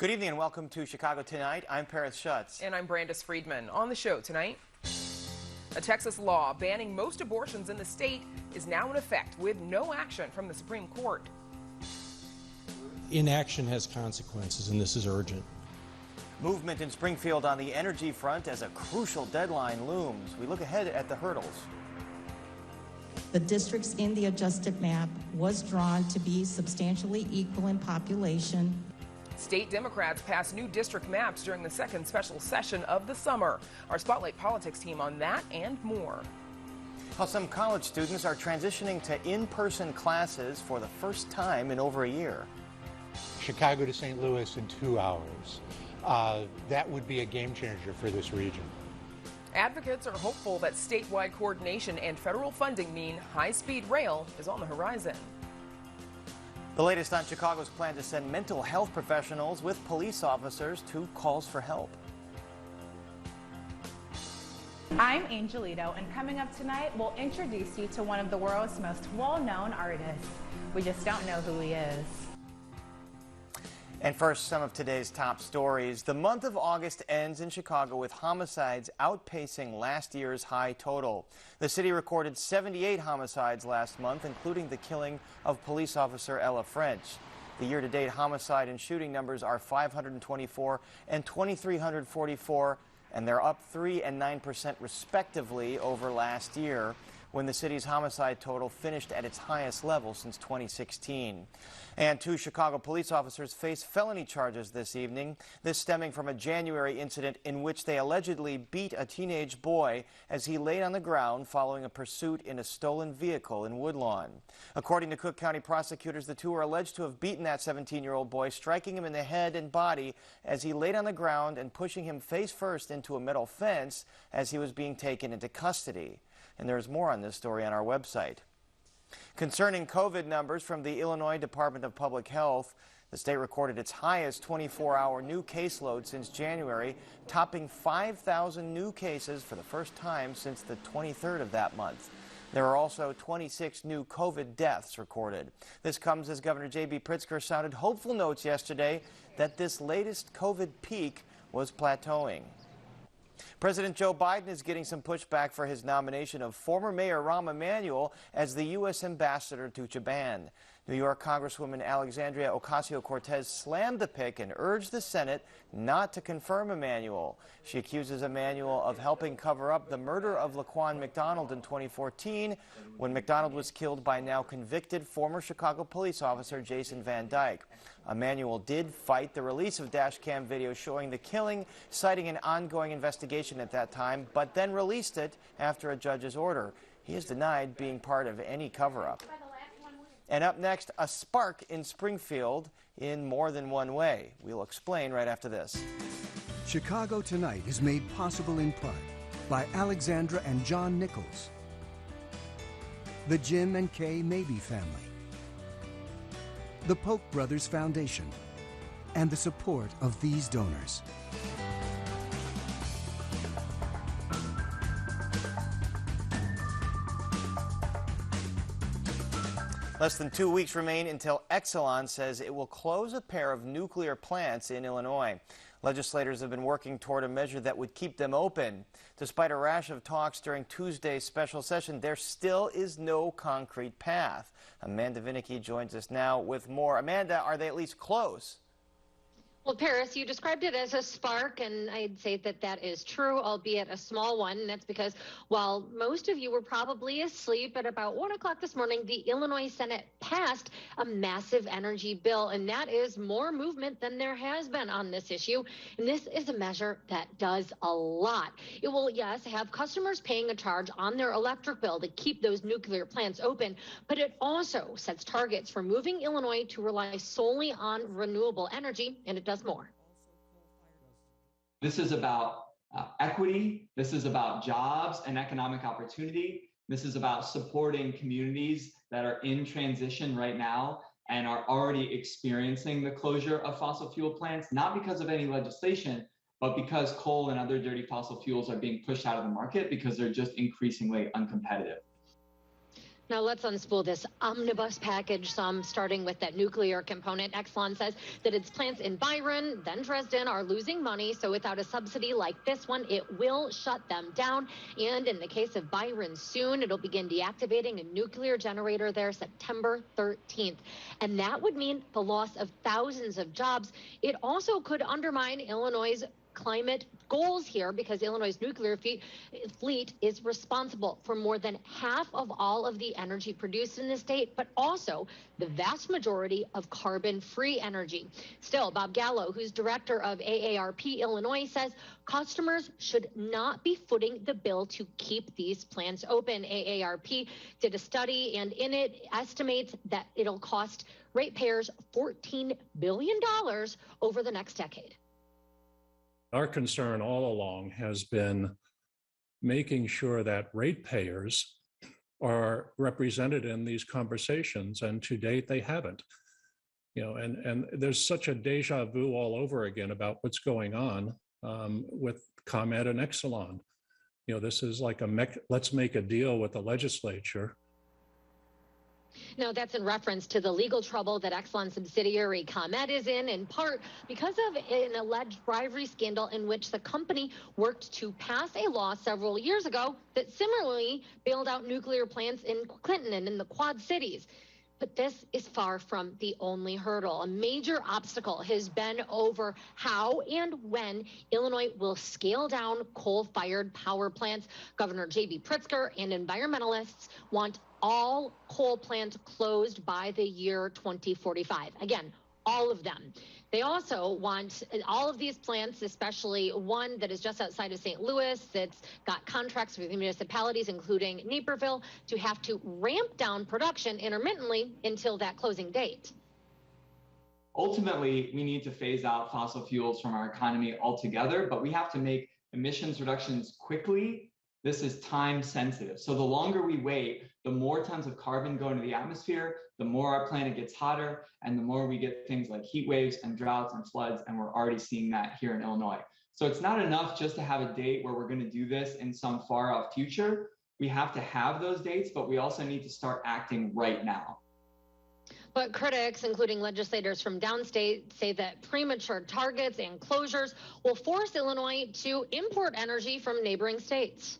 Good evening and welcome to Chicago Tonight. I'm Paris Schutz. And I'm Brandis Friedman. On the show tonight, a Texas law banning most abortions in the state is now in effect with no action from the Supreme Court. Inaction has consequences, and this is urgent. Movement in Springfield on the energy front as a crucial deadline looms. We look ahead at the hurdles. The districts in the adjusted map was drawn to be substantially equal in population. State Democrats passed new district maps during the second special session of the summer. Our Spotlight Politics team on that and more. How some college students are transitioning to in-person classes for the first time in over a year. Chicago to St. Louis in 2 hours. That would be a game changer for this region. Advocates are hopeful that statewide coordination and federal funding mean high-speed rail is on the horizon. The latest on Chicago's plan to send mental health professionals with police officers to calls for help. I'm Angelito, and coming up tonight, we'll introduce you to one of the world's most well-known artists. We just don't know who he is. And first, some of today's top stories. The month of August ends in Chicago with homicides outpacing last year's high total. The city recorded 78 homicides last month, including the killing of police officer Ella French. The year-to-date homicide and shooting numbers are 524 and 2,344, and they're up 3% and 9% respectively over last year, when the city's homicide total finished at its highest level since 2016. And 2 Chicago police officers face felony charges this evening, this stemming from a January incident in which they allegedly beat a teenage boy as he laid on the ground following a pursuit in a stolen vehicle in Woodlawn. According to Cook County prosecutors, the two are alleged to have beaten that 17-year-old boy, striking him in the head and body as he laid on the ground and pushing him face first into a metal fence as he was being taken into custody. And there's more on this story on our website. Concerning COVID numbers from the Illinois Department of Public Health, the state recorded its highest 24-hour new caseload since January, topping 5,000 new cases for the first time since the 23rd of that month. There are also 26 new COVID deaths recorded. This comes as Governor J.B. Pritzker sounded hopeful notes yesterday that this latest COVID peak was plateauing. President Joe Biden is getting some pushback for his nomination of former Mayor Rahm Emanuel as the U.S. ambassador to Japan. New York Congresswoman Alexandria Ocasio-Cortez slammed the pick and urged the Senate not to confirm Emanuel. She accuses Emanuel of helping cover up the murder of Laquan McDonald in 2014 when McDonald was killed by now convicted former Chicago police officer Jason Van Dyke. Emanuel did fight the release of dash cam video showing the killing, citing an ongoing investigation at that time, but then released it after a judge's order. He has denied being part of any cover-up. And up next, a spark in Springfield in more than one way. We'll explain right after this. Chicago Tonight is made possible in part by Alexandra and John Nichols, the Jim and Kay Mabey family, the Polk Brothers Foundation, and the support of these donors. Less than 2 weeks remain until Exelon says it will close a pair of nuclear plants in Illinois. Legislators have been working toward a measure that would keep them open. Despite a rash of talks during Tuesday's special session, there still is no concrete path. Amanda Vinicky joins us now with more. Amanda, are they at least close? Well, Paris, you described it as a spark, and I'd say that that is true, albeit a small one. And that's because while most of you were probably asleep at about 1 o'clock this morning, the Illinois Senate passed a massive energy bill, and that is more movement than there has been on this issue. And this is a measure that does a lot. It will, yes, have customers paying a charge on their electric bill to keep those nuclear plants open, but it also sets targets for moving Illinois to rely solely on renewable energy, and it does more. This is about equity. This is about jobs and economic opportunity. This is about supporting communities that are in transition right now and are already experiencing the closure of fossil fuel plants, not because of any legislation, but because coal and other dirty fossil fuels are being pushed out of the market because they're just increasingly uncompetitive. Now let's unspool this omnibus package, some starting with that nuclear component. Exelon says that its plants in Byron, then Dresden, are losing money. So without a subsidy like this one, it will shut them down. And in the case of Byron, soon it'll begin deactivating a nuclear generator there September 13th. And that would mean the loss of thousands of jobs. It also could undermine Illinois' climate goals here, because Illinois' nuclear fleet is responsible for more than half of all of the energy produced in the state, but also the vast majority of carbon-free energy. Still, Bob Gallo, who's director of AARP Illinois, says customers should not be footing the bill to keep these plants open. AARP did a study, and in it estimates that it'll cost ratepayers $14 billion over the next decade. Our concern all along has been making sure that ratepayers are represented in these conversations, and to date they haven't. And there's such a deja vu all over again about what's going on with ComEd and Exelon. This is like let's make a deal with the legislature. Now, that's in reference to the legal trouble that Exelon subsidiary ComEd is in part because of an alleged bribery scandal in which the company worked to pass a law several years ago that similarly bailed out nuclear plants in Clinton and in the Quad Cities. But this is far from the only hurdle. A major obstacle has been over how and when Illinois will scale down coal-fired power plants. Governor J.B. Pritzker and environmentalists want all coal plants closed by the year 2045. Again, all of them. They also want all of these plants, especially one that is just outside of St. Louis, that's got contracts with the municipalities, including Naperville, to have to ramp down production intermittently until that closing date. Ultimately, we need to phase out fossil fuels from our economy altogether, but we have to make emissions reductions quickly. This is time sensitive. So the longer we wait, the more tons of carbon go into the atmosphere, the more our planet gets hotter, and the more we get things like heat waves and droughts and floods, and we're already seeing that here in Illinois. So it's not enough just to have a date where we're going to do this in some far off future. We have to have those dates, but we also need to start acting right now. But critics, including legislators from downstate, say that premature targets and closures will force Illinois to import energy from neighboring states.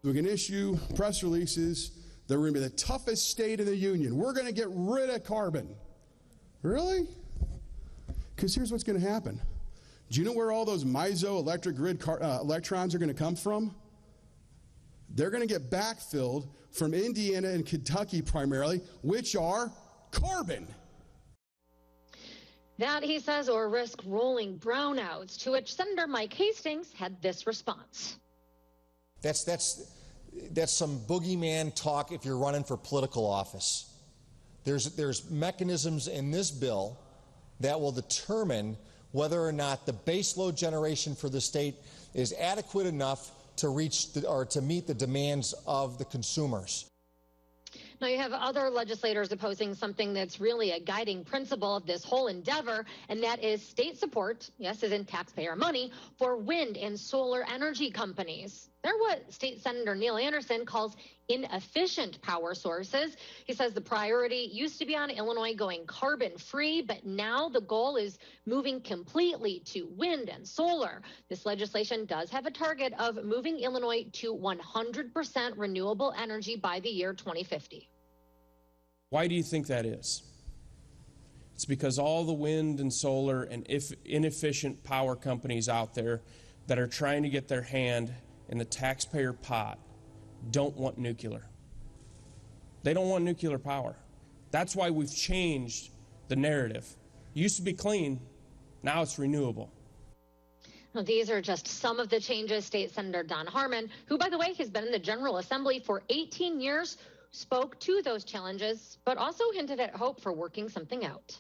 We can issue press releases that we're going to be the toughest state in the union. We're going to get rid of carbon. Really? Because here's what's going to happen. Do you know where all those MISO electric grid electrons are going to come from? They're going to get backfilled from Indiana and Kentucky primarily, which are carbon. That, he says, or risk rolling brownouts, to which Senator Mike Hastings had this response. That's some boogeyman talk if you're running for political office. There's mechanisms in this bill that will determine whether or not the baseload generation for the state is adequate enough to reach or to meet the demands of the consumers. Now, you have other legislators opposing something that's really a guiding principle of this whole endeavor, and that is state support, yes, as in taxpayer money, for wind and solar energy companies. They're what State Senator Neil Anderson calls inefficient power sources. He says the priority used to be on Illinois going carbon-free, but now the goal is moving completely to wind and solar. This legislation does have a target of moving Illinois to 100% renewable energy by the year 2050. Why do you think that is? It's because all the wind and solar and inefficient power companies out there that are trying to get their hand in the taxpayer pot don't want nuclear. They don't want nuclear power. That's why we've changed the narrative. It used to be clean, now it's renewable. Now, these are just some of the changes. State Senator Don Harmon, who, by the way, has been in the General Assembly for 18 years, spoke to those challenges, but also hinted at hope for working something out.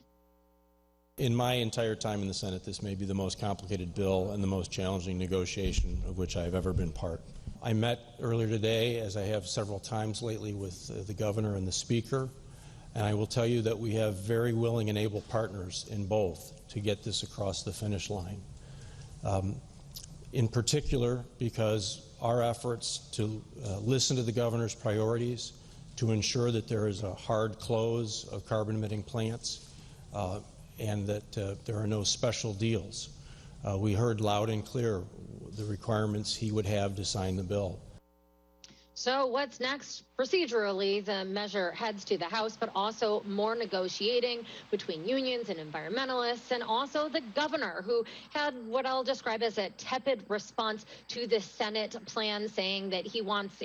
In my entire time in the Senate, this may be the most complicated bill and the most challenging negotiation of which I've ever been part. I met earlier today, as I have several times lately, with the governor and the speaker, and I will tell you that we have very willing and able partners in both to get this across the finish line. in particular because our efforts to listen to the governor's priorities, to ensure that there is a hard close of carbon-emitting plants, and that there are no special deals. We heard loud and clear the requirements he would have to sign the bill. So what's next? Procedurally, the measure heads to the House, but also more negotiating between unions and environmentalists, and also the governor, who had what I'll describe as a tepid response to the Senate plan, saying that he wants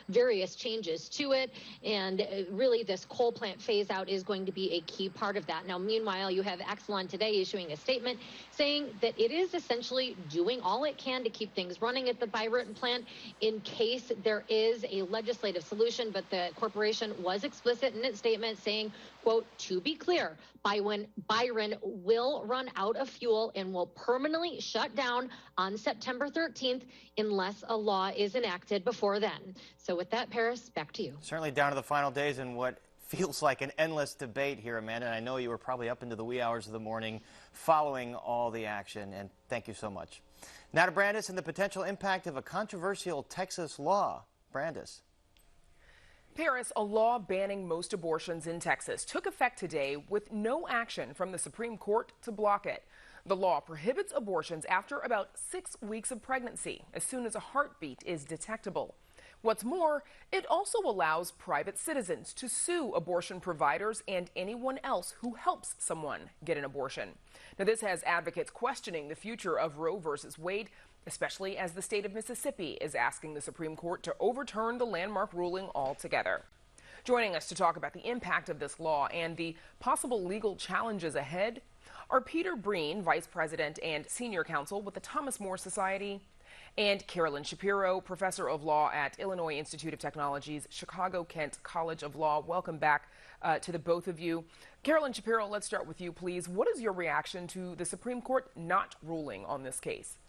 various changes to it, and really this coal plant phase out is going to be a key part of that. Now, meanwhile, you have Exelon today issuing a statement saying that it is essentially doing all it can to keep things running at the Byron plant in case there is a legislative solution. But the corporation was explicit in its statement saying, quote, to be clear, Byron will run out of fuel and will permanently shut down on September 13th unless a law is enacted before then. So with that, Paris, back to you. Certainly down to the final days in what feels like an endless debate here, Amanda. And I know you were probably up into the wee hours of the morning following all the action, and thank you so much. Now to Brandis and the potential impact of a controversial Texas law. Brandis. Paris, a law banning most abortions in Texas took effect today with no action from the Supreme Court to block it. The law prohibits abortions after about 6 weeks of pregnancy, as soon as a heartbeat is detectable. What's more, it also allows private citizens to sue abortion providers and anyone else who helps someone get an abortion. Now, this has advocates questioning the future of Roe versus Wade, especially as the state of Mississippi is asking the Supreme Court to overturn the landmark ruling altogether. Joining us to talk about the impact of this law and the possible legal challenges ahead are Peter Breen, Vice President and Senior Counsel with the Thomas More Society, and Carolyn Shapiro, Professor of Law at Illinois Institute of Technology's Chicago-Kent College of Law. Welcome back to the both of you. Carolyn Shapiro, let's start with you, please. What is your reaction to the Supreme Court not ruling on this case?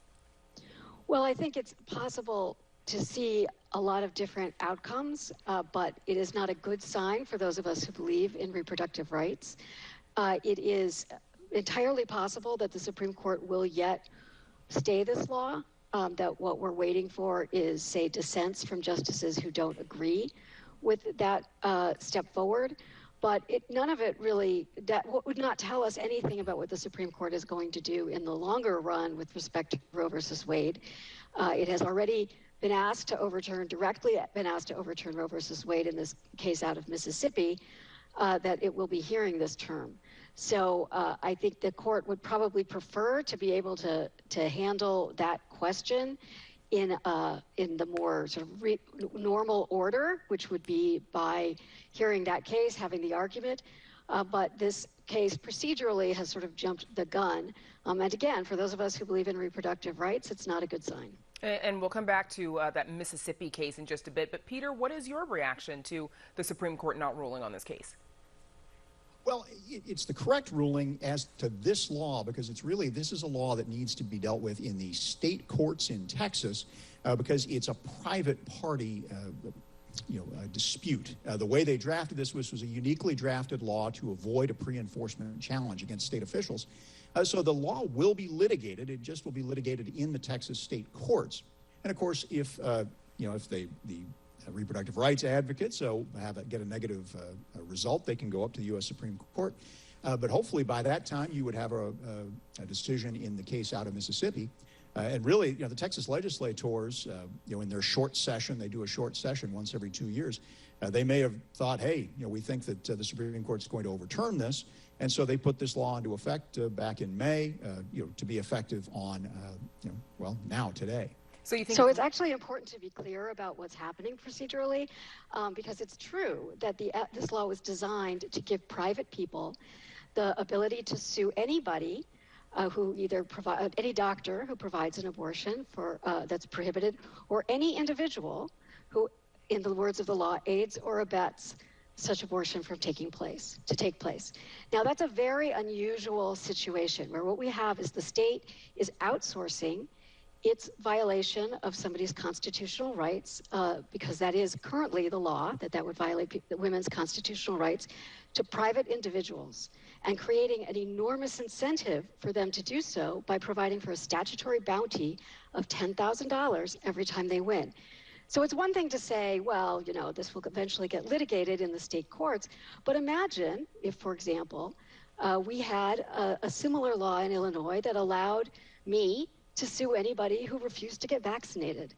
Well, I think it's possible to see a lot of different outcomes, but it is not a good sign for those of us who believe in reproductive rights. It is entirely possible that the Supreme Court will yet stay this law, that what we're waiting for is, say, dissents from justices who don't agree with that step forward. But none of it really, that would not tell us anything about what the Supreme Court is going to do in the longer run with respect to Roe versus Wade. It has already been asked to overturn, directly been asked to overturn Roe versus Wade in this case out of Mississippi, that it will be hearing this term. So I think the court would probably prefer to be able to handle that question in the more sort of normal order, which would be by hearing that case, having the argument. But this case procedurally has sort of jumped the gun. And again, for those of us who believe in reproductive rights, it's not a good sign. And we'll come back to that Mississippi case in just a bit. But Peter, what is your reaction to the Supreme Court not ruling on this case? Well, it's the correct ruling as to this law, because this is a law that needs to be dealt with in the state courts in Texas, because it's a private party dispute. The way they drafted this was a uniquely drafted law to avoid a pre-enforcement challenge against state officials. So the law will be litigated. It just will be litigated in the Texas state courts. And of course, if the reproductive rights advocates get a negative result, they can go up to the U.S. Supreme Court. But hopefully by that time you would have a decision in the case out of Mississippi. And really, the Texas legislators, in their short session, they do a short session once every 2 years. They may have thought, hey, we think that the Supreme Court is going to overturn this. And so they put this law into effect back in May, to be effective on, now, today. So it's actually important to be clear about what's happening procedurally, because it's true that this law was designed to give private people the ability to sue anybody who either any doctor who provides an abortion that's prohibited, or any individual who, in the words of the law, aids or abets such abortion from taking place. Now, that's a very unusual situation where what we have is the state is outsourcing it's violation of somebody's constitutional rights, because that is currently the law, that would violate women's constitutional rights to private individuals, and creating an enormous incentive for them to do so by providing for a statutory bounty of $10,000 every time they win. So it's one thing to say, well, you know, this will eventually get litigated in the state courts, but imagine if, for example, we had a similar law in Illinois that allowed me to sue anybody who refused to get vaccinated,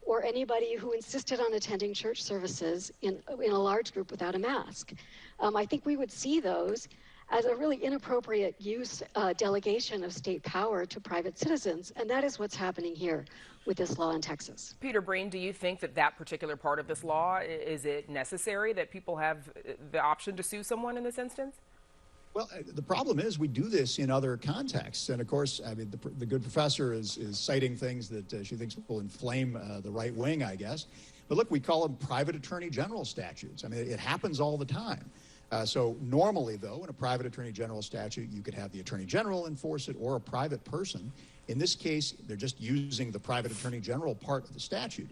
or anybody who insisted on attending church services in a large group without a mask. I think we would see those as a really inappropriate delegation of state power to private citizens, and that is what's happening here with this law in Texas. Peter Breen, do you think that particular part of this law, is it necessary that people have the option to sue someone in this instance? Well, the problem is we do this in other contexts. And of course, I mean, the good professor is citing things that she thinks will inflame the right wing, I guess. But look, we call them private attorney general statutes. I mean, it happens all the time. So normally, though, in a private attorney general statute, you could have the attorney general enforce it or a private person. In this case, they're just using the private attorney general part of the statute.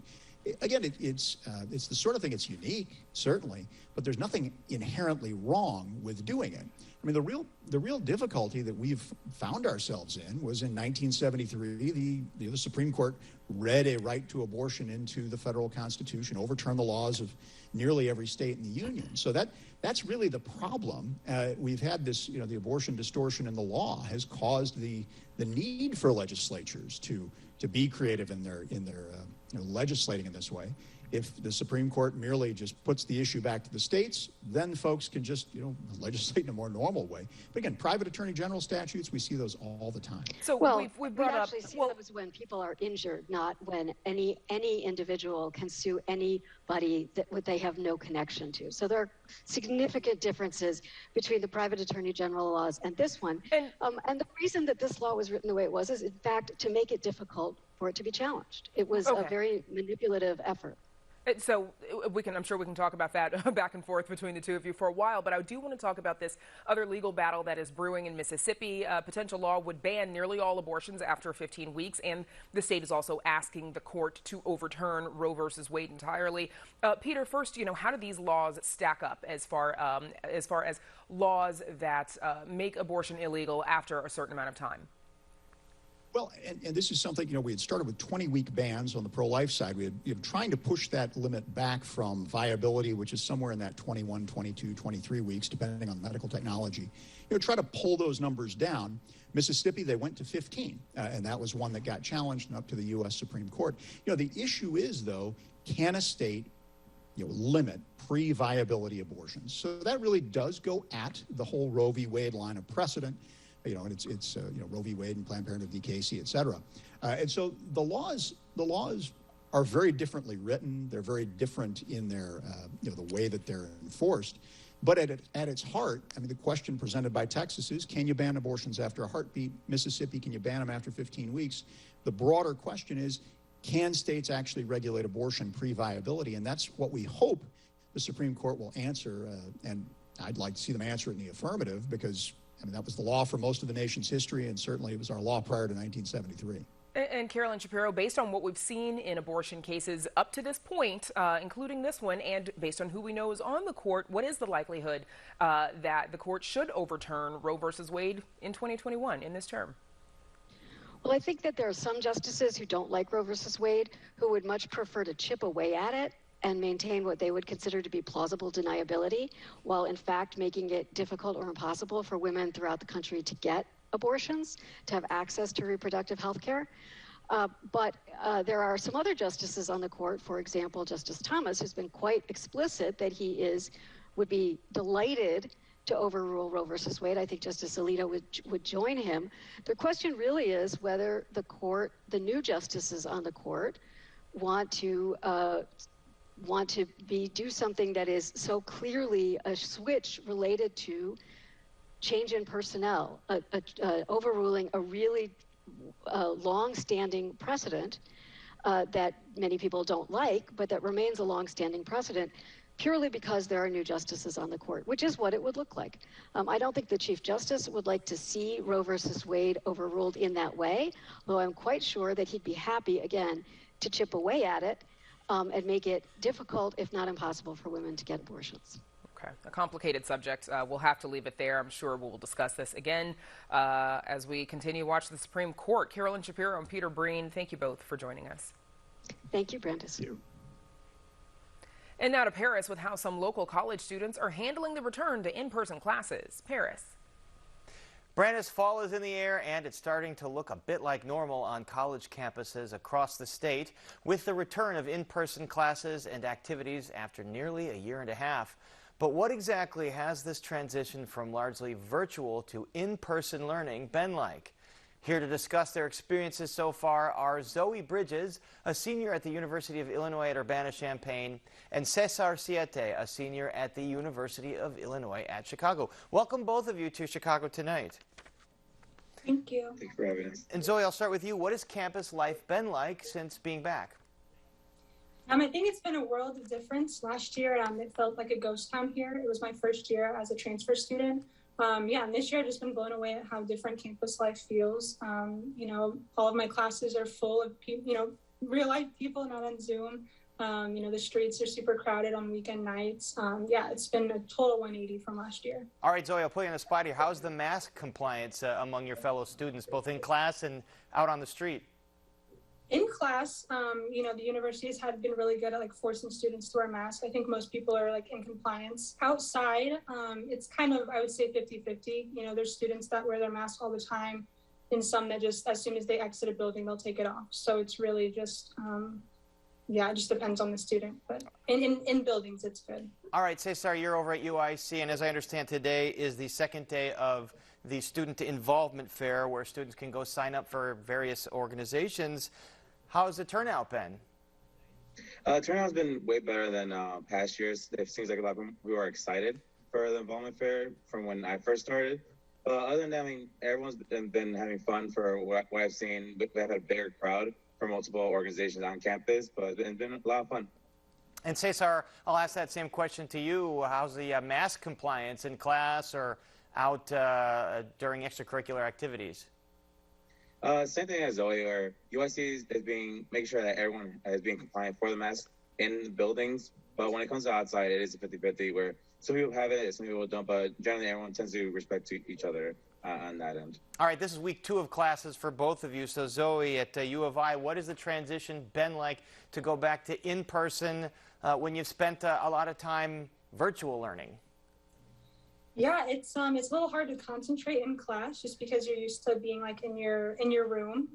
Again, it's the sort of thing, it's unique, certainly, but there's nothing inherently wrong with doing it. I mean, the real difficulty that we've found ourselves in was in 1973, the Supreme Court read a right to abortion into the federal Constitution, overturned the laws of nearly every state in the union. So that's really the problem. We've had this, you know, the abortion distortion in the law has caused the need for legislatures to be creative in their legislating in this way. If the Supreme Court merely just puts the issue back to the states, then folks can just, you know, legislate in a more normal way. But again, private attorney general statutes, we see those all the time. So we've brought up. We actually see those when people are injured, not when any individual can sue anybody that they have no connection to. So there are significant differences between the private attorney general laws and this one. And the reason that this law was written the way it was is, in fact, to make it difficult for it to be challenged. It was a very manipulative effort. So I'm sure we can talk about that back and forth between the two of you for a while, but I do want to talk about this other legal battle that is brewing in Mississippi. Potential law would ban nearly all abortions after 15 weeks, and the state is also asking the court to overturn Roe versus Wade entirely. Peter, first, you know, how do these laws stack up as far as laws that make abortion illegal after a certain amount of time? Well, and this is something, you know, we had started with 20-week bans on the pro-life side. We had trying to push that limit back from viability, which is somewhere in that 21, 22, 23 weeks, depending on medical technology. You know, try to pull those numbers down. Mississippi, they went to 15, and that was one that got challenged and up to the U.S. Supreme Court. You know, the issue is, though, can a state, you know, limit pre-viability abortions? So that really does go at the whole Roe v. Wade line of precedent. You know, and it's you know, Roe v. Wade and Planned Parenthood v. Casey, et cetera. And so the laws are very differently written. They're very different in their, you know, the way that they're enforced. But at its heart, I mean, the question presented by Texas is, can you ban abortions after a heartbeat? Mississippi, can you ban them after 15 weeks? The broader question is, can states actually regulate abortion pre-viability? And that's what we hope the Supreme Court will answer. And I'd like to see them answer it in the affirmative, because I mean, that was the law for most of the nation's history, and certainly it was our law prior to 1973. And Carolyn Shapiro, based on what we've seen in abortion cases up to this point, including this one, and based on who we know is on the court, what is the likelihood that the court should overturn Roe versus Wade in 2021 in this term? Well, I think that there are some justices who don't like Roe versus Wade who would much prefer to chip away at it and maintain what they would consider to be plausible deniability, while in fact making it difficult or impossible for women throughout the country to get abortions, to have access to reproductive health care. But there are some other justices on the court, for example, Justice Thomas, who's been quite explicit that he would be delighted to overrule Roe versus Wade. I think Justice Alito would join him. The question really is whether the new justices on the court want to do something that is so clearly a switch related to change in personnel, overruling a really long-standing precedent that many people don't like, but that remains a long-standing precedent. purely because there are new justices on the court, which is what it would look like. I don't think the Chief Justice would like to see Roe versus Wade overruled in that way, though I'm quite sure that he'd be happy, again, to chip away at it and make it difficult, if not impossible, for women to get abortions. Okay, a complicated subject. We'll have to leave it there. I'm sure we'll discuss this again as we continue to watch the Supreme Court. Carolyn Shapiro and Peter Breen, thank you both for joining us. Thank you, Brandis. Thank you. And now to Paris with how some local college students are handling the return to in-person classes. Paris. Brandis, fall is in the air and it's starting to look a bit like normal on college campuses across the state with the return of in-person classes and activities after nearly a year and a half. But what exactly has this transition from largely virtual to in-person learning been like? Here to discuss their experiences so far are Zoe Bridges, a senior at the University of Illinois at Urbana-Champaign, and Cesar Siete, a senior at the University of Illinois at Chicago. Welcome both of you to Chicago Tonight. Thank you. Thanks for having us. And Zoe, I'll start with you. What has campus life been like since being back? I think it's been a world of difference. Last year, it felt like a ghost town here. It was my first year as a transfer student. And this year I've just been blown away at how different campus life feels. All of my classes are full of real life people, not on Zoom. The streets are super crowded on weekend nights. It's been a total 180 from last year. All right, Zoe, I'll put you on the spot here. How's the mask compliance among your fellow students, both in class and out on the street? In class, the universities have been really good at forcing students to wear masks. I think most people are in compliance. Outside, it's kind of, I would say 50-50. There's students that wear their masks all the time and some that just, as soon as they exit a building, they'll take it off. So it's really just, it just depends on the student. But in buildings, it's good. All right, Cesar, you're over at UIC, and as I understand, today is the second day of the Student Involvement Fair where students can go sign up for various organizations. How's the turnout been? Turnout's been way better than past years. It seems like a lot of people are excited for the involvement fair from when I first started. But other than that, everyone's been having fun for what I've seen. We've had a bigger crowd for multiple organizations on campus, but it's been a lot of fun. And Cesar, I'll ask that same question to you. How's the mask compliance in class or out during extracurricular activities? Same thing as Zoe, or USC is making sure that everyone is being compliant for the mask in the buildings. But when it comes to outside, it is a 50-50 where some people have it, some people don't. But generally, everyone tends to respect each other on that end. All right, this is week 2 of classes for both of you. So Zoe, at U of I, what has the transition been like to go back to in-person when you've spent a lot of time virtual learning? Yeah, it's a little hard to concentrate in class just because you're used to being in your room,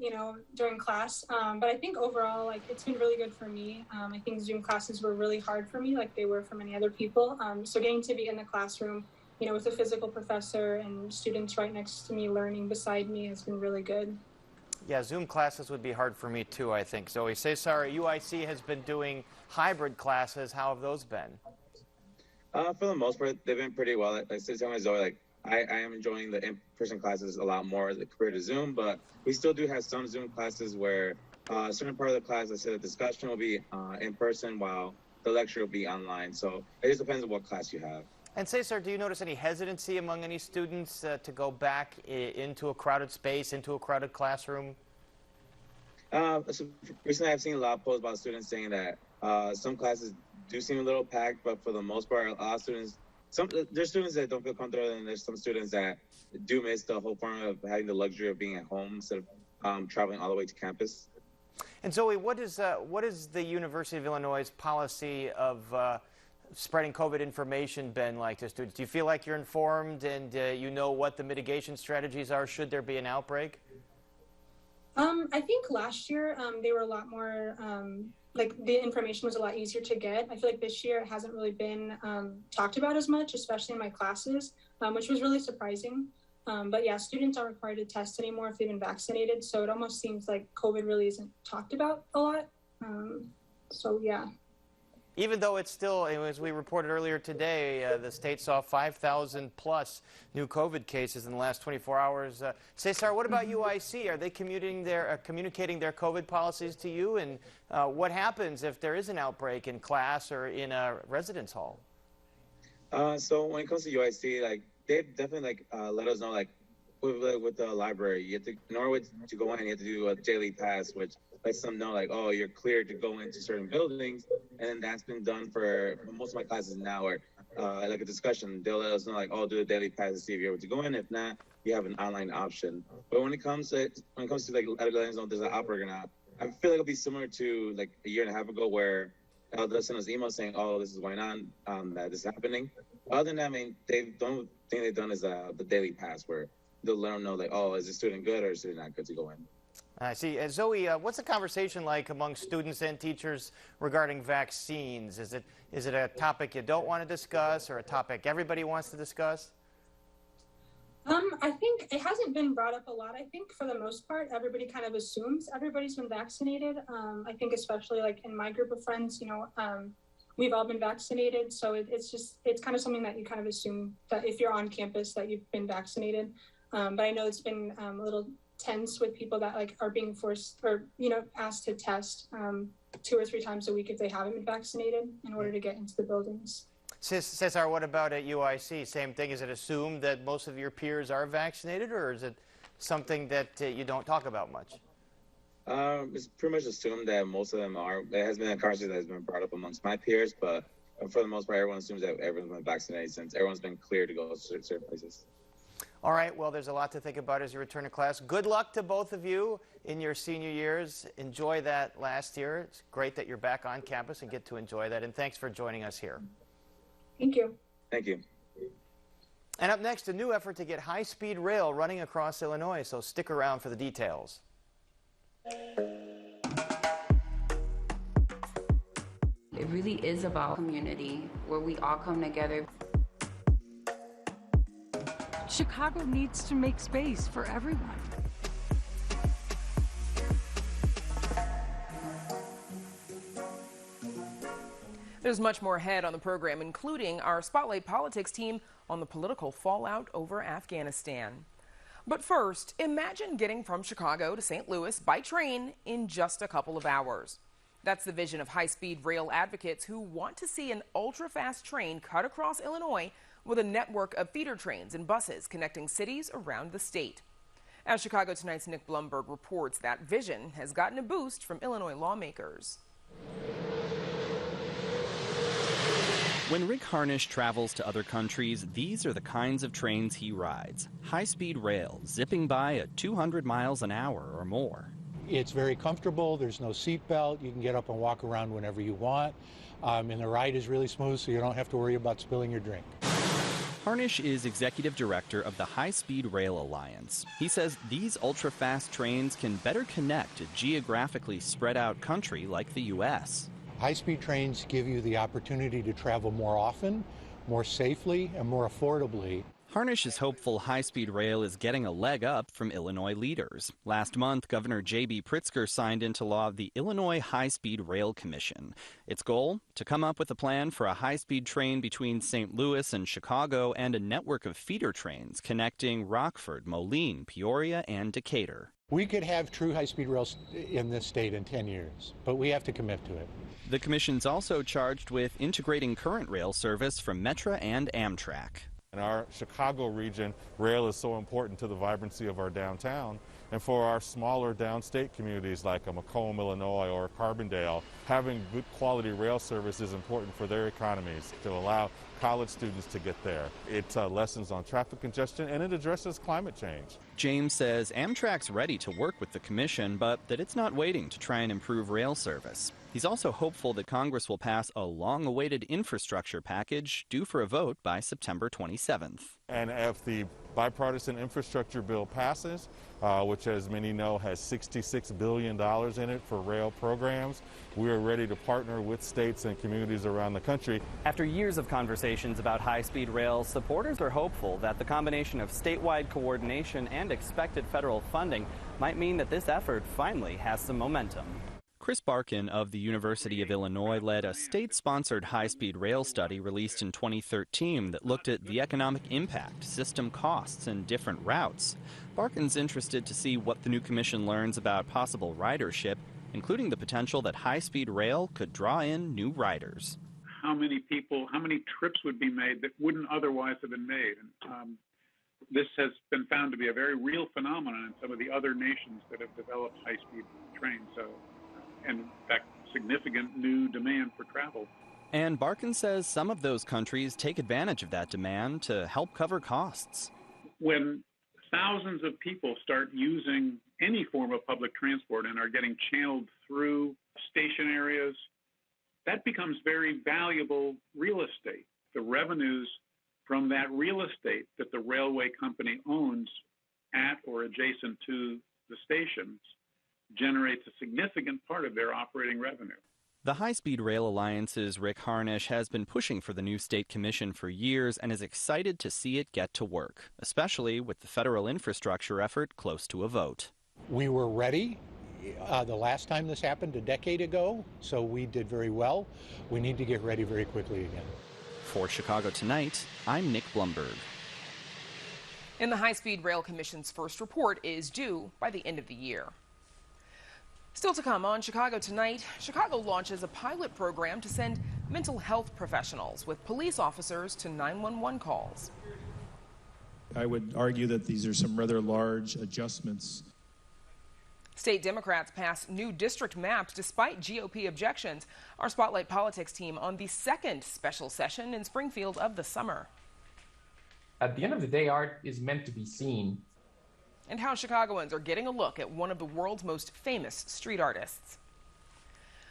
during class. But I think overall, it's been really good for me. I think Zoom classes were really hard for me, like they were for many other people. So getting to be in the classroom, with a physical professor and students right next to me learning beside me has been really good. Yeah, Zoom classes would be hard for me too, I think. Zoe, Cesar, UIC has been doing hybrid classes. How have those been? For the most part, they've been pretty well. Like Zoe, I am enjoying the in-person classes a lot more compared to Zoom, but we still do have some Zoom classes where a certain part of the class, let's say the discussion will be in person while the lecture will be online. So it just depends on what class you have. And Cesar, do you notice any hesitancy among any students to go back into a crowded space, into a crowded classroom? So recently I've seen a lot of posts about students saying that some classes do seem a little packed, but for the most part, a lot of students, there's students that don't feel comfortable, and there's some students that do miss the whole point of having the luxury of being at home instead of traveling all the way to campus. And Zoe, what is the University of Illinois' policy of spreading COVID information been like to students? Do you feel like you're informed and you know what the mitigation strategies are should there be an outbreak? I think last year they were a lot more, the information was a lot easier to get. I feel like this year it hasn't really been talked about as much, especially in my classes, which was really surprising. But yeah, students aren't required to test anymore if they've been vaccinated. So it almost seems like COVID really isn't talked about a lot. So yeah. Even though it's still, as we reported earlier today, the state saw 5,000 plus new COVID cases in the last 24 hours. Cesar, what about UIC? Are they communicating their COVID policies to you? And what happens if there is an outbreak in class or in a residence hall? So when it comes to UIC, like they definitely let us know, like with the library, you have to, in order to go in, you have to do a daily pass, which lets them know, like, oh, you're cleared to go into certain buildings. And that's been done for most of my classes now, where like a discussion, they'll let us know, like, oh, do a daily pass to see if you're able to go in. If not, you have an online option. But when it comes to like letting us know if there's an outbreak or not, I feel like it'll be similar to like a year and a half ago, where they'll send us emails saying, oh, this is going on, that this is happening. Other than that, I mean, the only thing they've done is the daily pass, where they'll let them know, like, oh, is the student good or is the student not good to go in? I see. Zoe, what's the conversation like among students and teachers regarding vaccines? Is it a topic you don't want to discuss or a topic everybody wants to discuss? I think it hasn't been brought up a lot. I think for the most part, everybody kind of assumes everybody's been vaccinated. I think especially like in my group of friends, you know, we've all been vaccinated. So it's kind of something that you kind of assume that if you're on campus that you've been vaccinated. But I know it's been a little tense with people that like are being forced or, you know, asked to test 2 or 3 times a week if they haven't been vaccinated in order to get into the buildings. Cesar, what about at UIC? Same thing? Is it assumed that most of your peers are vaccinated, or is it something that you don't talk about much? It's pretty much assumed that most of them are. There has been a conversation that has been brought up amongst my peers, but for the most part, everyone assumes that everyone's been vaccinated since everyone's been cleared to go to certain places. All right, well, there's a lot to think about as you return to class. Good luck to both of you in your senior years. Enjoy that last year. It's great that you're back on campus and get to enjoy that. And thanks for joining us here. Thank you. Thank you. And up next, a new effort to get high-speed rail running across Illinois, so stick around for the details. It really is about community, where we all come together. Chicago needs to make space for everyone. There's much more ahead on the program, including our Spotlight Politics team on the political fallout over Afghanistan. But first, imagine getting from Chicago to St. Louis by train in just a couple of hours. That's the vision of high-speed rail advocates who want to see an ultra-fast train cut across Illinois with a network of feeder trains and buses connecting cities around the state. As Chicago Tonight's Nick Blumberg reports, that vision has gotten a boost from Illinois lawmakers. When Rick Harnish travels to other countries, these are the kinds of trains he rides. High-speed rail, zipping by at 200 miles an hour or more. It's very comfortable. There's no seat belt. You can get up and walk around whenever you want. And the ride is really smooth, so you don't have to worry about spilling your drink. Harnish is executive director of the High Speed Rail Alliance. He says these ultra-fast trains can better connect a geographically spread out country like the U.S. High-speed trains give you the opportunity to travel more often, more safely, and more affordably. Harnish is hopeful high-speed rail is getting a leg up from Illinois leaders. Last month, Governor J.B. Pritzker signed into law the Illinois High-Speed Rail Commission. Its goal? To come up with a plan for a high-speed train between St. Louis and Chicago and a network of feeder trains connecting Rockford, Moline, Peoria, and Decatur. We could have true high-speed rail in this state in 10 years, but we have to commit to it. The commission's also charged with integrating current rail service from Metra and Amtrak. In our Chicago region, rail is so important to the vibrancy of our downtown. And for our smaller downstate communities like Macomb, Illinois, or Carbondale, having good quality rail service is important for their economies to allow college students to get there. It lessens on traffic congestion and it addresses climate change. James says Amtrak's ready to work with the commission, but that it's not waiting to try and improve rail service. He's also hopeful that Congress will pass a long-awaited infrastructure package due for a vote by September 27th. And if the bipartisan infrastructure bill passes, which as many know has $66 billion in it for rail programs, we are ready to partner with states and communities around the country. After years of conversations about high-speed rail, supporters are hopeful that the combination of statewide coordination and expected federal funding might mean that this effort finally has some momentum. Chris Barkin of the University of Illinois led a state-sponsored high-speed rail study released in 2013 that looked at the economic impact, system costs, and different routes. Barkin's interested to see what the new commission learns about possible ridership, including the potential that high-speed rail could draw in new riders. How many trips would be made that wouldn't otherwise have been made? This has been found to be a very real phenomenon in some of the other nations that have developed high-speed trains. And in fact, significant new demand for travel. And Barkin says some of those countries take advantage of that demand to help cover costs. When thousands of people start using any form of public transport and are getting channeled through station areas, that becomes very valuable real estate. The revenues from that real estate that the railway company owns at or adjacent to the stations generates a significant part of their operating revenue. The High-Speed Rail Alliance's Rick Harnish has been pushing for the new state commission for years and is excited to see it get to work, especially with the federal infrastructure effort close to a vote. We were ready the last time this happened a decade ago, so we did very well. We need to get ready very quickly again. For Chicago Tonight, I'm Nick Blumberg. And the High-Speed Rail Commission's first report is due by the end of the year. Still to come on Chicago Tonight, Chicago launches a pilot program to send mental health professionals with police officers to 911 calls. I would argue that these are some rather large adjustments. State Democrats pass new district maps despite GOP objections. Our Spotlight Politics team on the second special session in Springfield of the summer. At the end of the day, art is meant to be seen. And how Chicagoans are getting a look at one of the world's most famous street artists.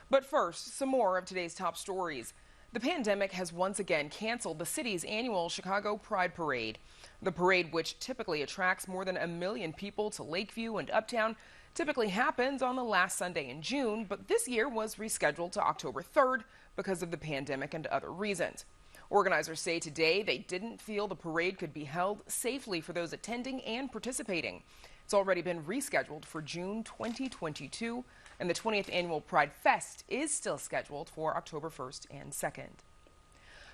But first, some more of today's top stories. The pandemic has once again canceled the city's annual Chicago Pride Parade. The parade, which typically attracts more than 1 million people to Lakeview and Uptown, typically happens on the last Sunday in June, but this year was rescheduled to October 3rd because of the pandemic and other reasons. Organizers say today they didn't feel the parade could be held safely for those attending and participating. It's already been rescheduled for June 2022, and the 20th Annual Pride Fest is still scheduled for October 1st and 2nd.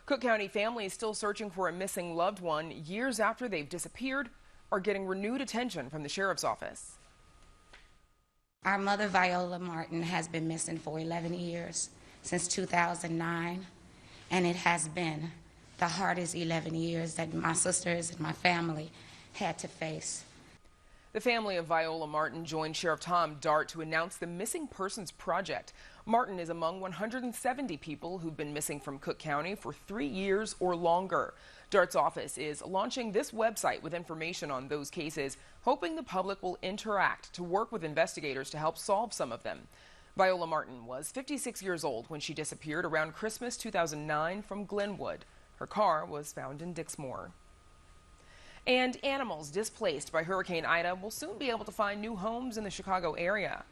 Cook County families still searching for a missing loved one years after they've disappeared are getting renewed attention from the sheriff's office. Our mother, Viola Martin, has been missing for 11 years, since 2009. And it has been the hardest 11 years that my sisters and my family had to face. The family of Viola Martin joined Sheriff Tom Dart to announce the Missing Persons Project. Martin is among 170 people who've been missing from Cook County for 3 years or longer. Dart's office is launching this website with information on those cases, hoping the public will interact to work with investigators to help solve some of them. Viola Martin was 56 years old when she disappeared around Christmas 2009 from Glenwood. Her car was found in Dixmoor. And animals displaced by Hurricane Ida will soon be able to find new homes in the Chicago area.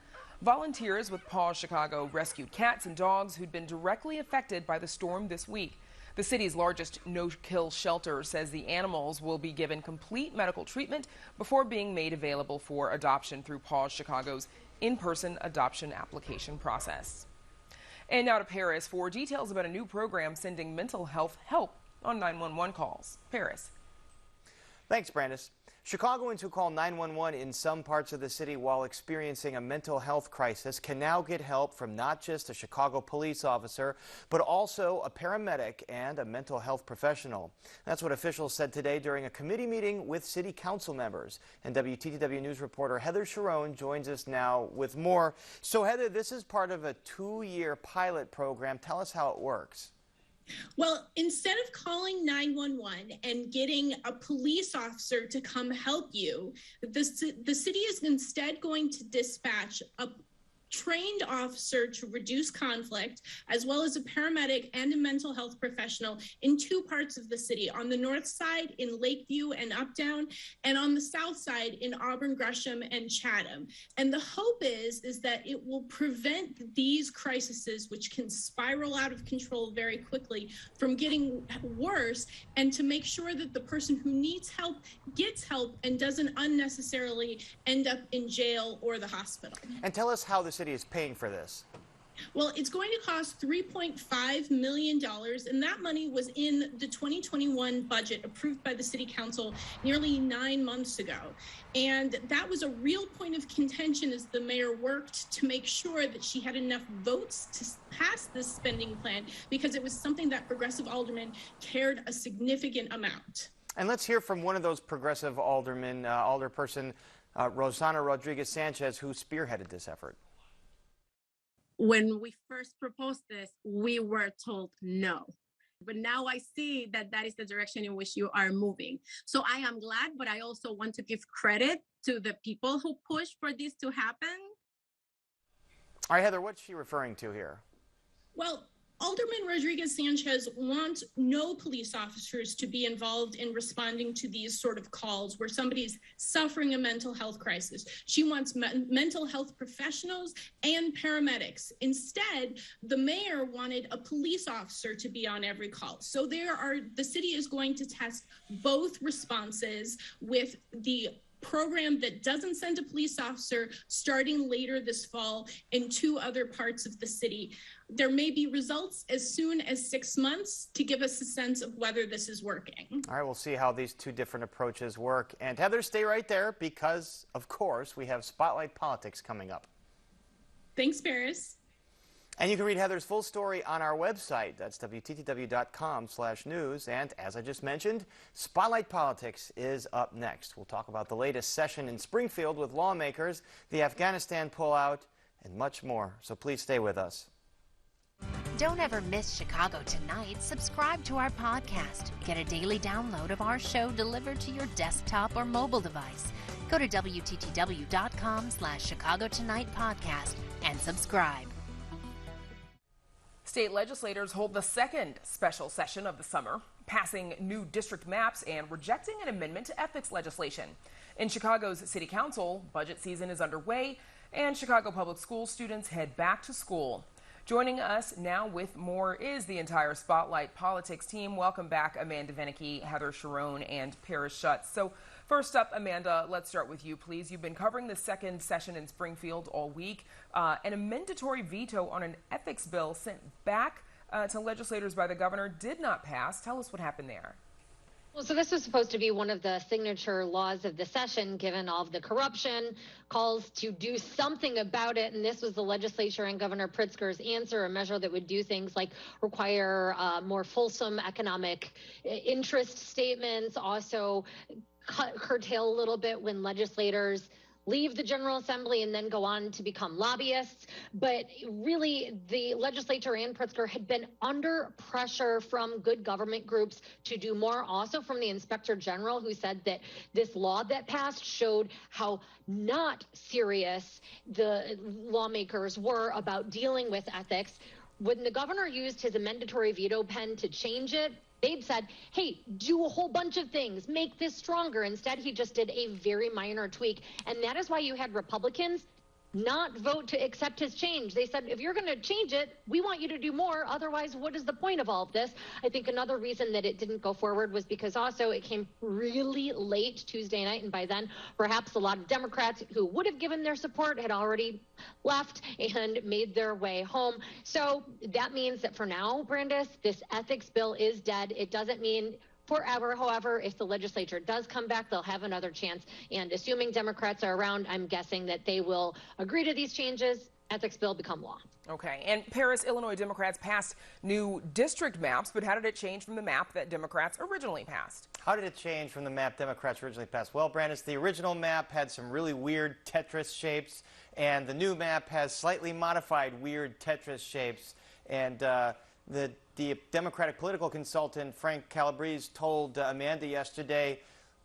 Volunteers with Paws Chicago rescued cats and dogs who'd been directly affected by the storm this week. The city's largest no-kill shelter says the animals will be given complete medical treatment before being made available for adoption through Paws Chicago's in-person adoption application process. And now to Paris for details about a new program sending mental health help on 911 calls. Paris. Thanks, Brandis. Chicagoans who call 911 in some parts of the city while experiencing a mental health crisis can now get help from not just a Chicago police officer, but also a paramedic and a mental health professional. That's what officials said today during a committee meeting with city council members. And WTTW News reporter Heather Sharon joins us now with more. So Heather, this is part of a 2-year pilot program. Tell us how it works. Well, instead of calling 911 and getting a police officer to come help you, the city is instead going to dispatch a trained officer to reduce conflict, as well as a paramedic and a mental health professional in 2 parts of the city, on the north side in Lakeview and Uptown, and on the south side in Auburn, Gresham, and Chatham. And the hope is that it will prevent these crises, which can spiral out of control very quickly, from getting worse, and to make sure that the person who needs help gets help and doesn't unnecessarily end up in jail or the hospital. And tell us how the city city is paying for this? Well, it's going to cost $3.5 million, and that money was in the 2021 budget approved by the City Council nearly 9 months ago. And that was a real point of contention as the mayor worked to make sure that she had enough votes to pass this spending plan, because it was something that progressive aldermen cared a significant amount. And let's hear from one of those progressive aldermen, alderperson Rossana Rodriguez-Sanchez, who spearheaded this effort. When we first proposed this, we were told no. But now I see that that is the direction in which you are moving. So I am glad, but I also want to give credit to the people who pushed for this to happen. All right, Heather, what's she referring to here? Well, Alderman Rodriguez-Sanchez wants no police officers to be involved in responding to these sort of calls where somebody's suffering a mental health crisis. She wants mental health professionals and paramedics. Instead, the mayor wanted a police officer to be on every call. So the city is going to test both responses with the program that doesn't send a police officer starting later this fall in 2 other parts of the city. There may be results as soon as 6 months to give us a sense of whether this is working. All right, we'll see how these 2 different approaches work. And Heather, stay right there because, of course, we have Spotlight Politics coming up. Thanks, Paris. And you can read Heather's full story on our website. That's WTTW.com/news. And as I just mentioned, Spotlight Politics is up next. We'll talk about the latest session in Springfield with lawmakers, the Afghanistan pullout, and much more. So please stay with us. Don't ever miss Chicago Tonight. Subscribe to our podcast. Get a daily download of our show delivered to your desktop or mobile device. Go to WTTW.com/Chicago Tonight podcast and subscribe. State legislators hold the second special session of the summer, passing new district maps and rejecting an amendment to ethics legislation. In Chicago's City Council, budget season is underway, and Chicago Public School students head back to school. Joining us now with more is the entire Spotlight Politics team. Welcome back, Amanda Venicky, Heather Sharon, and Paris Schutz. So first up, Amanda, let's start with you, please. You've been covering the second session in Springfield all week, and a mandatory veto on an ethics bill sent back to legislators by the governor did not pass. Tell us what happened there. Well, so this was supposed to be one of the signature laws of the session, given all of the corruption, calls to do something about it. And this was the legislature and Governor Pritzker's answer, a measure that would do things like require more fulsome economic interest statements, also curtail a little bit when legislators leave the General Assembly and then go on to become lobbyists. But really, the legislature and Pritzker had been under pressure from good government groups to do more, also from the Inspector General, who said that this law that passed showed how not serious the lawmakers were about dealing with ethics. When the governor used his mandatory veto pen to change it, they'd said, hey, do a whole bunch of things, make this stronger. Instead, he just did a very minor tweak. And that is why you had Republicans not vote to accept his change. They said, if you're going to change it, we want you to do more. Otherwise, what is the point of all of this? I think another reason that it didn't go forward was because also it came really late Tuesday night. And by then, perhaps a lot of Democrats who would have given their support had already left and made their way home. So that means that for now, Brandis, this ethics bill is dead. It doesn't mean forever. However, if the legislature does come back, they'll have another chance. And assuming Democrats are around, I'm guessing that they will agree to these changes. Ethics bill become law. Okay. And Paris, Illinois Democrats passed new district maps, but how did it change from the map that Democrats originally passed? How did it change from the map Democrats originally passed? Well, Brandis, the original map had some really weird Tetris shapes, and the new map has slightly modified weird Tetris shapes. And the Democratic political consultant, Frank Calabrese, told Amanda yesterday,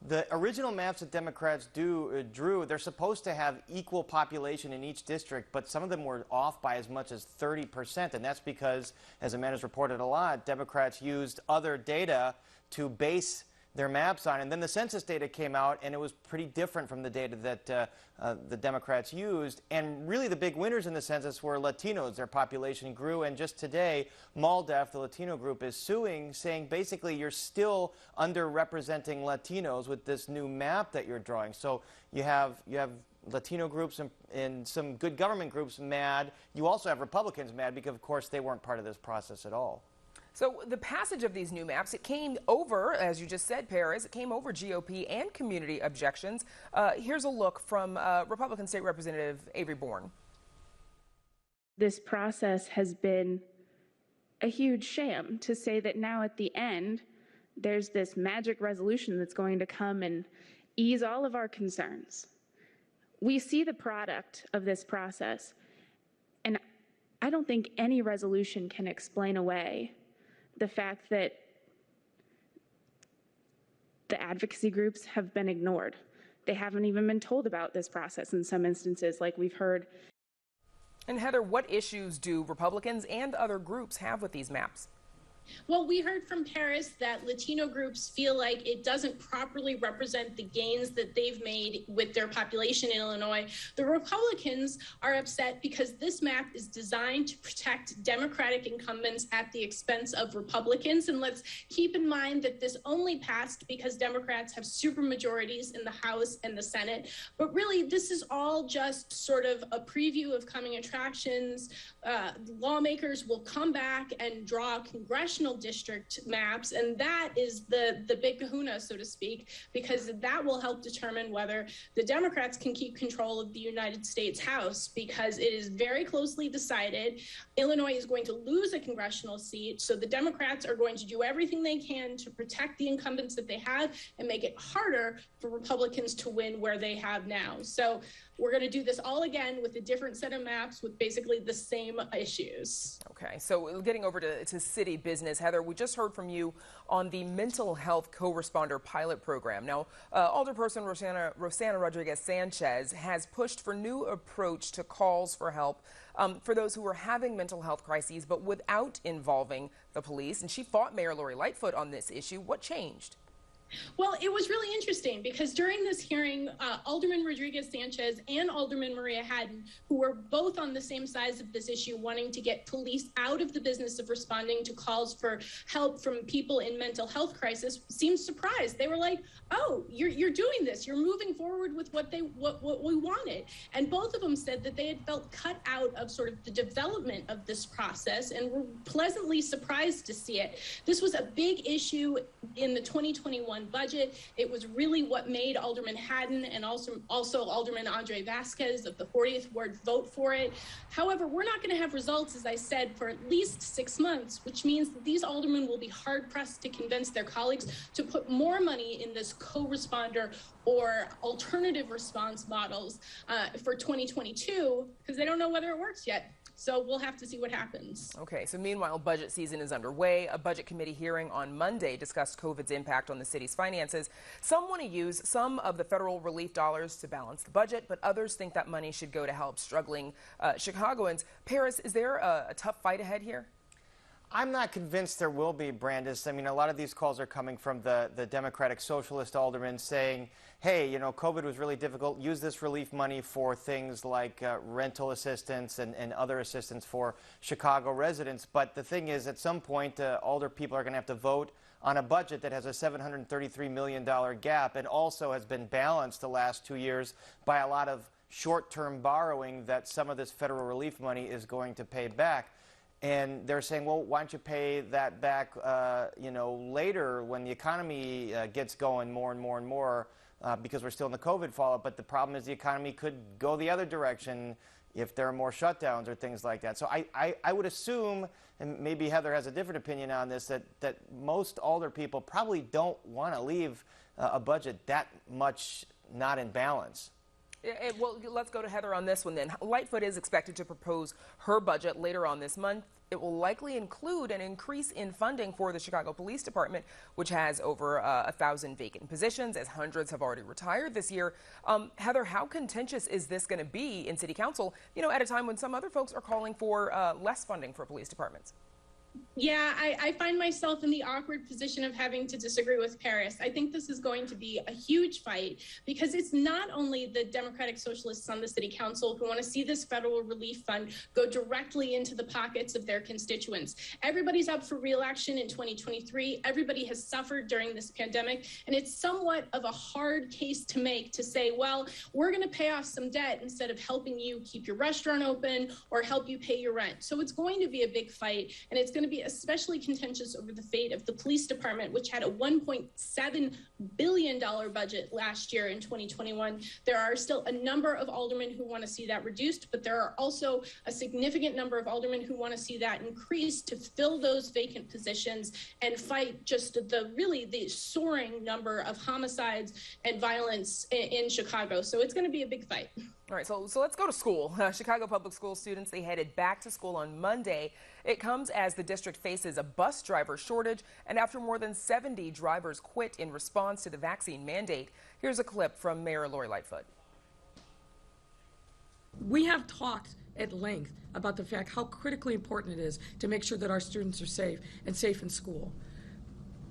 the original maps that Democrats drew, they're supposed to have equal population in each district, but some of them were off by as much as 30%. And that's because, as Amanda's reported a lot, Democrats used other data to base their maps on. And then the census data came out, and it was pretty different from the data that the Democrats used. And really the big winners in the census were Latinos. Their population grew, and just today, MALDEF, the Latino group, is suing, saying basically you're still underrepresenting Latinos with this new map that you're drawing. So you have Latino groups and some good government groups mad. You also have Republicans mad because, of course, they weren't part of this process at all. So the passage of these new maps, it came over, as you just said, Paris, it came over GOP and community objections. Here's a look from Republican State Representative Avery Bourne. This process has been a huge sham, to say that now at the end, there's this magic resolution that's going to come and ease all of our concerns. We see the product of this process, and I don't think any resolution can explain away the fact that the advocacy groups have been ignored. They haven't even been told about this process in some instances, like we've heard. And Heather, what issues do Republicans and other groups have with these maps? Well, we heard from Paris that Latino groups feel like it doesn't properly represent the gains that they've made with their population in Illinois. The Republicans are upset because this map is designed to protect Democratic incumbents at the expense of Republicans. And let's keep in mind that this only passed because Democrats have supermajorities in the House and the Senate. But really, this is all just sort of a preview of coming attractions. Lawmakers will come back and draw congressional district maps, and that is the big kahuna, so to speak, because that will help determine whether the Democrats can keep control of the United States House, because it is very closely decided. Illinois is going to lose a congressional seat, so the Democrats are going to do everything they can to protect the incumbents that they have and make it harder for Republicans to win where they have now. So we're going to do this all again with a different set of maps with basically the same issues. Okay, so getting over to city business, Heather, we just heard from you on the mental health co-responder pilot program. Now, Alderperson Rosanna Rodriguez-Sanchez has pushed for new approach to calls for help for those who are having mental health crises, but without involving the police. And she fought Mayor Lori Lightfoot on this issue. What changed? Well, it was really interesting because during this hearing, Alderman Rodriguez-Sanchez and Alderman Maria Hadden, who were both on the same side of this issue, wanting to get police out of the business of responding to calls for help from people in mental health crisis, seemed surprised. They were like, "Oh, you're doing this. You're moving forward with what we wanted." And both of them said that they had felt cut out of sort of the development of this process and were pleasantly surprised to see it. This was a big issue in the 2021 budget. It was really what made Alderman Hadden and also Alderman Andre Vasquez of the 40th Ward vote for it. However, we're not going to have results, as I said, for at least 6 months, which means that these aldermen will be hard-pressed to convince their colleagues to put more money in this co-responder or alternative response models for 2022, because they don't know whether it works yet. So we'll have to see what happens. Okay, so meanwhile, budget season is underway. A budget committee hearing on Monday discussed COVID's impact on the city's finances. Some want to use some of the federal relief dollars to balance the budget, but others think that money should go to help struggling Chicagoans. Paris, is there a tough fight ahead here? I'm not convinced there will be, Brandis. I mean, a lot of these calls are coming from the Democratic Socialist aldermen saying, hey, you know, COVID was really difficult. Use this relief money for things like rental assistance and other assistance for Chicago residents. But the thing is, at some point, alder people are going to have to vote on a budget that has a $733 million gap and also has been balanced the last 2 years by a lot of short-term borrowing that some of this federal relief money is going to pay back. And they're saying, well, why don't you pay that back, later when the economy gets going more and more and more, because we're still in the COVID fallout. But the problem is the economy could go the other direction if there are more shutdowns or things like that. So I would assume, and maybe Heather has a different opinion on this, that most alder people probably don't want to leave a budget that much not in balance. Well, let's go to Heather on this one then. Lightfoot is expected to propose her budget later on this month. It will likely include an increase in funding for the Chicago Police Department, which has over 1,000 vacant positions, as hundreds have already retired this year. Heather, how contentious is this going to be in City Council, at a time when some other folks are calling for less funding for police departments? Yeah, I find myself in the awkward position of having to disagree with Paris. I think this is going to be a huge fight because it's not only the Democratic Socialists on the city council who want to see this federal relief fund go directly into the pockets of their constituents. Everybody's up for re-election in 2023. Everybody has suffered during this pandemic, and it's somewhat of a hard case to make to say, well, we're going to pay off some debt instead of helping you keep your restaurant open or help you pay your rent. So it's going to be a big fight, and it's going to be especially contentious over the fate of the police department, which had a $1.7 billion budget last year in 2021. There are still a number of aldermen who want to see that reduced, but there are also a significant number of aldermen who want to see that increased to fill those vacant positions and fight just the soaring number of homicides and violence in Chicago. So it's going to be a big fight. All right, so let's go to school. Chicago public school students, they headed back to school on Monday. It comes as the district faces a bus driver shortage and after more than 70 drivers quit in response to the vaccine mandate. Here's a clip from Mayor Lori Lightfoot. We have talked at length about the fact how critically important it is to make sure that our students are safe and safe in school.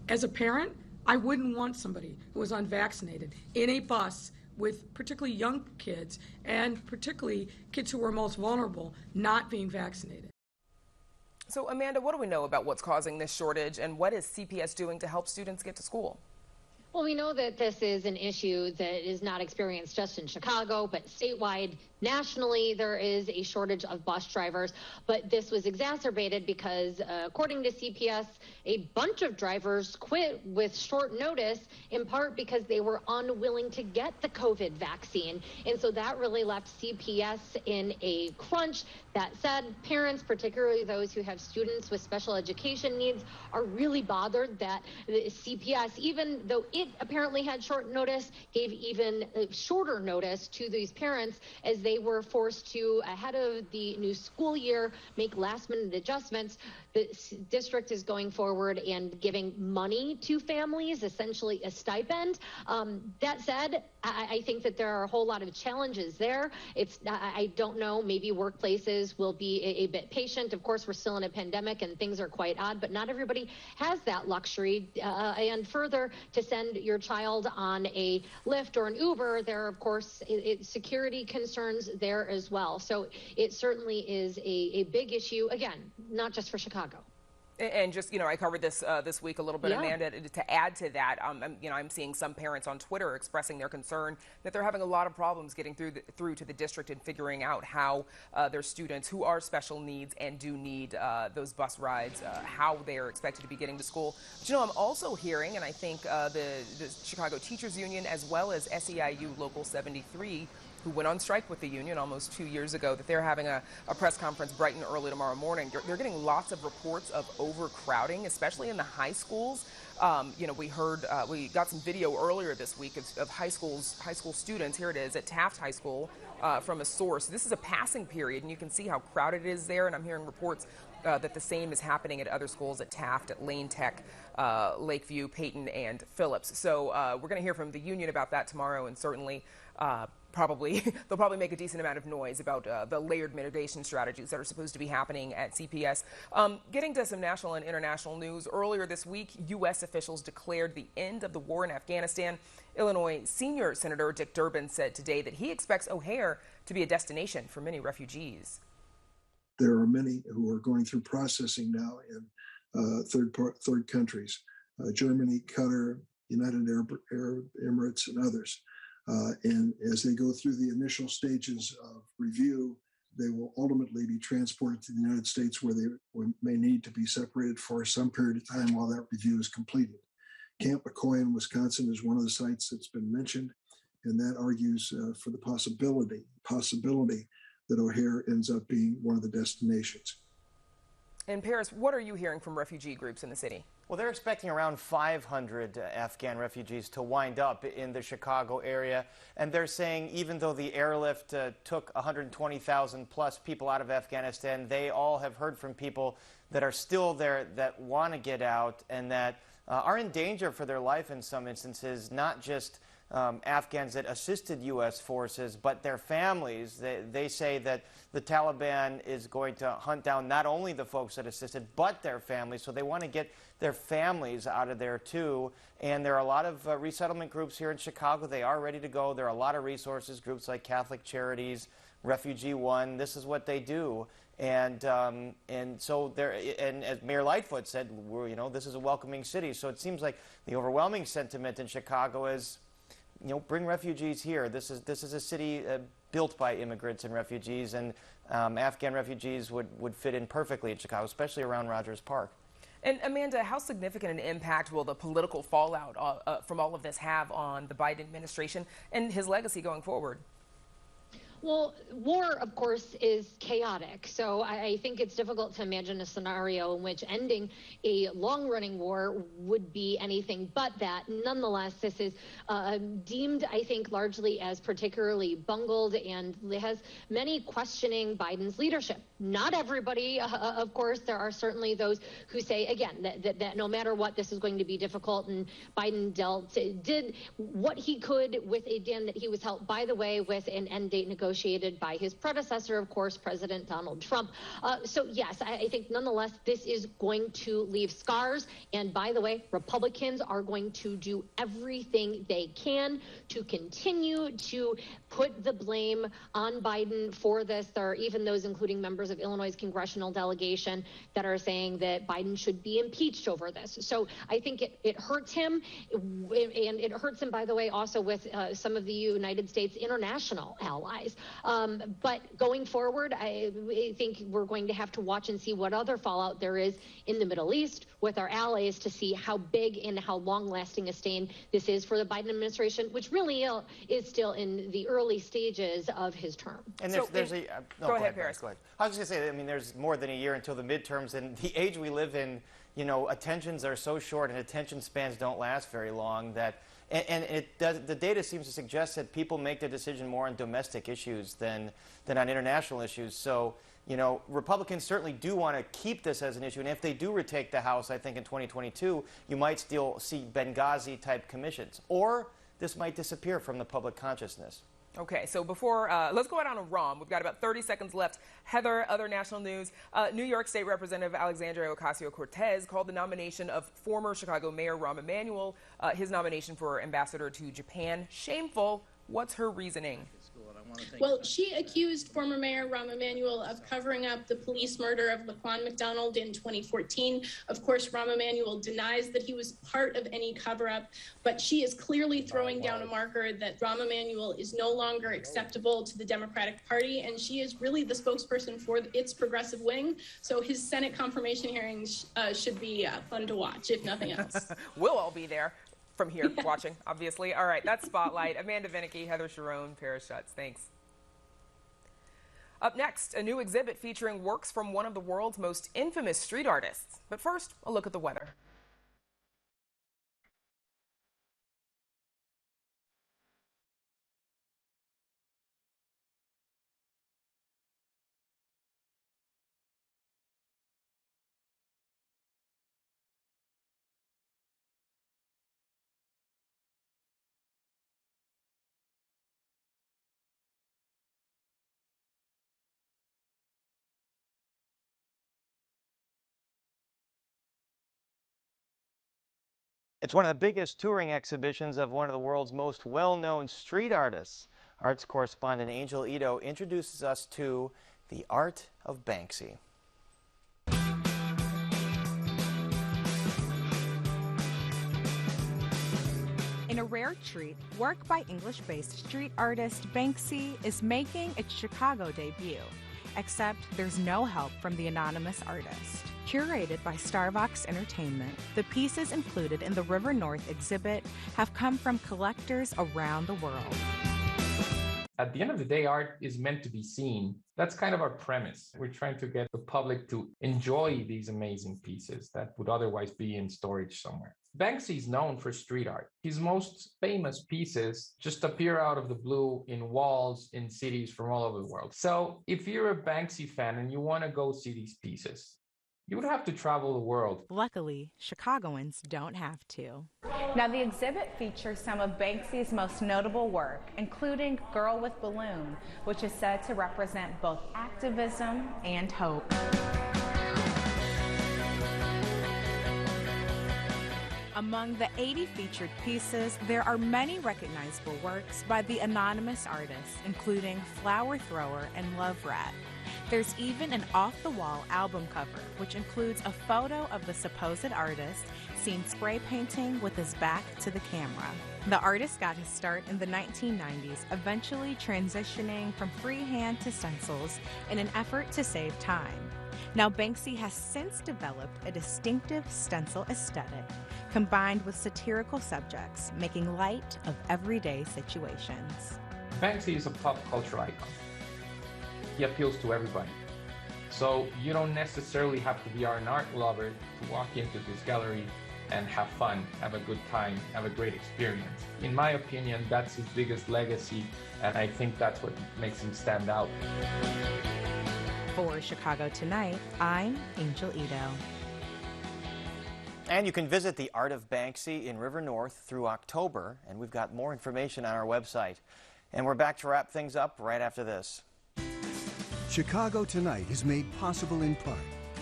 As a parent, I wouldn't want somebody who was unvaccinated in a bus with particularly young kids and particularly kids who are most vulnerable not being vaccinated. So Amanda, what do we know about what's causing this shortage and what is CPS doing to help students get to school? Well, we know that this is an issue that is not experienced just in Chicago, but statewide. Nationally, there is a shortage of bus drivers, but this was exacerbated because, according to CPS, a bunch of drivers quit with short notice, in part because they were unwilling to get the COVID vaccine. And so that really left CPS in a crunch. That said, parents, particularly those who have students with special education needs, are really bothered that the CPS, even though it apparently had short notice, gave even shorter notice to these parents as they were forced to, ahead of the new school year, make last-minute adjustments. The district is going forward and giving money to families, essentially a stipend. That said, I think that there are a whole lot of challenges there. I don't know, maybe workplaces will be a bit patient. Of course, we're still in a pandemic and things are quite odd, but not everybody has that luxury. And further, to send your child on a Lyft or an Uber, there are, of course, security concerns there as well. So it certainly is a big issue, again, not just for Chicago. And just, I covered this this week a little bit, Amanda, to add to that, I'm seeing some parents on Twitter expressing their concern that they're having a lot of problems getting through to the district and figuring out how their students who are special needs and do need those bus rides, how they are expected to be getting to school. But, I'm also hearing, and I think the Chicago Teachers Union as well as SEIU Local 73, who went on strike with the union almost 2 years ago, that they're having a press conference bright and early tomorrow morning. They're getting lots of reports of overcrowding, especially in the high schools. We got some video earlier this week of high school students. Here it is at Taft High School from a source. This is a passing period, and you can see how crowded it is there. And I'm hearing reports that the same is happening at other schools at Taft, at Lane Tech, Lakeview, Peyton, and Phillips. So we're going to hear from the union about that tomorrow, and certainly they'll probably make a decent amount of noise about the layered mitigation strategies that are supposed to be happening at CPS. Getting to some national and international news, earlier this week, U.S. officials declared the end of the war in Afghanistan. Illinois senior Senator Dick Durbin said today that he expects O'Hare to be a destination for many refugees. There are many who are going through processing now in third countries, Germany, Qatar, United Arab Emirates, and others. And as they go through the initial stages of review, they will ultimately be transported to the United States, where they may need to be separated for some period of time while that review is completed. Camp McCoy in Wisconsin is one of the sites that's been mentioned, and that argues for the possibility that O'Hare ends up being one of the destinations. And Paris, what are you hearing from refugee groups in the city? Well, they're expecting around 500 Afghan refugees to wind up in the Chicago area. And they're saying even though the airlift took 120,000 plus people out of Afghanistan, they all have heard from people that are still there that want to get out and that are in danger for their life in some instances, not just Afghans that assisted U.S. forces, but their families, they say that the Taliban is going to hunt down not only the folks that assisted, but their families. So they want to get their families out of there, too. And there are a lot of resettlement groups here in Chicago. They are ready to go. There are a lot of resources, groups like Catholic Charities, Refugee One. This is what they do. And so there, and as Mayor Lightfoot said, this is a welcoming city. So it seems like the overwhelming sentiment in Chicago is, bring refugees here. This is a city built by immigrants and refugees, and Afghan refugees would fit in perfectly in Chicago, especially around Rogers Park. And Amanda, how significant an impact will the political fallout from all of this have on the Biden administration and his legacy going forward? Well, war, of course, is chaotic. So I think it's difficult to imagine a scenario in which ending a long-running war would be anything but that. Nonetheless, this is deemed, I think, largely as particularly bungled and has many questioning Biden's leadership. Not everybody, of course. There are certainly those who say, again, that no matter what, this is going to be difficult. And Biden did what he could with a deal that he was helped, by the way, with an end date negotiated by his predecessor, of course, President Donald Trump. So, yes, I think nonetheless, this is going to leave scars. And by the way, Republicans are going to do everything they can to continue to put the blame on Biden for this. There are even those, including members of Illinois' congressional delegation, that are saying that Biden should be impeached over this. So I think it hurts him. And it hurts him, by the way, also with some of the United States international allies. But going forward, I think we're going to have to watch and see what other fallout there is in the Middle East with our allies to see how big and how long-lasting a stain this is for the Biden administration, which really is still in the early stages of his term. And go ahead, Paris. Go ahead. I was just going to say, I mean, there's more than a year until the midterms, and the age we live in, attentions are so short and attention spans don't last very long that. And the data seems to suggest that people make their decision more on domestic issues than on international issues. So, Republicans certainly do want to keep this as an issue. And if they do retake the House, I think in 2022, you might still see Benghazi-type commissions. Or this might disappear from the public consciousness. Okay, so before, let's go out on a Rahm. We've got about 30 seconds left. Heather, other national news. New York State Representative Alexandria Ocasio-Cortez called the nomination of former Chicago Mayor Rahm Emanuel, his nomination for ambassador to Japan, shameful. What's her reasoning? Well, she accused former Mayor Rahm Emanuel of covering up the police murder of Laquan McDonald in 2014. Of course, Rahm Emanuel denies that he was part of any cover-up, but she is clearly throwing down a marker that Rahm Emanuel is no longer acceptable to the Democratic Party, and she is really the spokesperson for its progressive wing. So his Senate confirmation hearings should be fun to watch, if nothing else. We'll all be there. From here, watching, obviously. All right, that's Spotlight. Amanda Vinicky, Heather Sharon, Paris Schutz. Thanks. Up next, a new exhibit featuring works from one of the world's most infamous street artists. But first, a look at the weather. It's one of the biggest touring exhibitions of one of the world's most well-known street artists. Arts correspondent Angel Ito introduces us to the art of Banksy. In a rare treat, work by English-based street artist Banksy is making its Chicago debut. Except there's no help from the anonymous artist. Curated by Starvox Entertainment, the pieces included in the River North exhibit have come from collectors around the world. At the end of the day, art is meant to be seen. That's kind of our premise. We're trying to get the public to enjoy these amazing pieces that would otherwise be in storage somewhere. Banksy is known for street art. His most famous pieces just appear out of the blue in walls in cities from all over the world. So if you're a Banksy fan and you want to go see these pieces, you would have to travel the world. Luckily, Chicagoans don't have to. Now, the exhibit features some of Banksy's most notable work, including Girl with Balloon, which is said to represent both activism and hope. Among the 80 featured pieces, there are many recognizable works by the anonymous artists, including Flower Thrower and Love Rat. There's even an off-the-wall album cover, which includes a photo of the supposed artist seen spray painting with his back to the camera. The artist got his start in the 1990s, eventually transitioning from freehand to stencils in an effort to save time. Now, Banksy has since developed a distinctive stencil aesthetic, combined with satirical subjects, making light of everyday situations. Banksy is a pop culture icon. He appeals to everybody. So you don't necessarily have to be an art lover to walk into this gallery and have fun, have a good time, have a great experience. In my opinion, that's his biggest legacy, and I think that's what makes him stand out. For Chicago Tonight, I'm Angel Ito. And you can visit the Art of Banksy in River North through October, and we've got more information on our website. And we're back to wrap things up right after this. Chicago Tonight is made possible in part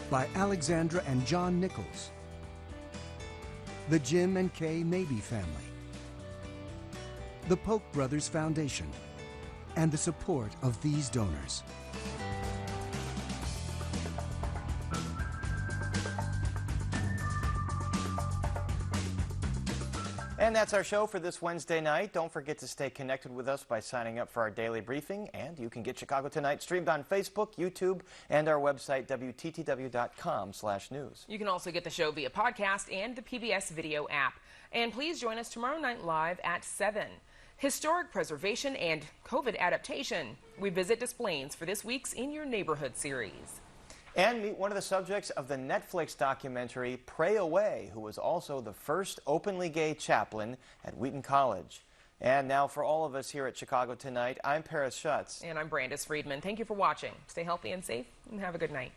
by Alexandra and John Nichols, the Jim and Kay Mabey family, the Polk Brothers Foundation, and the support of these donors. And that's our show for this Wednesday night. Don't forget to stay connected with us by signing up for our daily briefing. And you can get Chicago Tonight streamed on Facebook, YouTube, and our website, WTTW.com/news. You can also get the show via podcast and the PBS video app. And please join us tomorrow night live at 7. Historic preservation and COVID adaptation. We visit Des Plaines for this week's In Your Neighborhood series. And meet one of the subjects of the Netflix documentary Pray Away, who was also the first openly gay chaplain at Wheaton College. And now for all of us here at Chicago Tonight, I'm Paris Schutz. And I'm Brandis Friedman. Thank you for watching. Stay healthy and safe, and have a good night.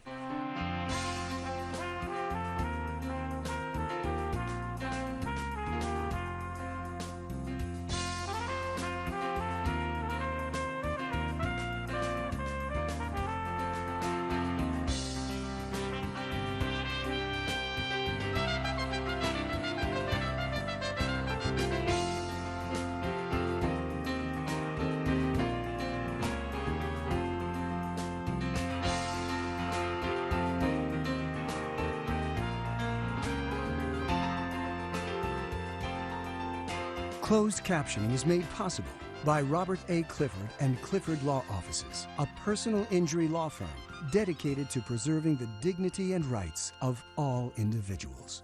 Closed captioning is made possible by Robert A. Clifford and Clifford Law Offices, a personal injury law firm dedicated to preserving the dignity and rights of all individuals.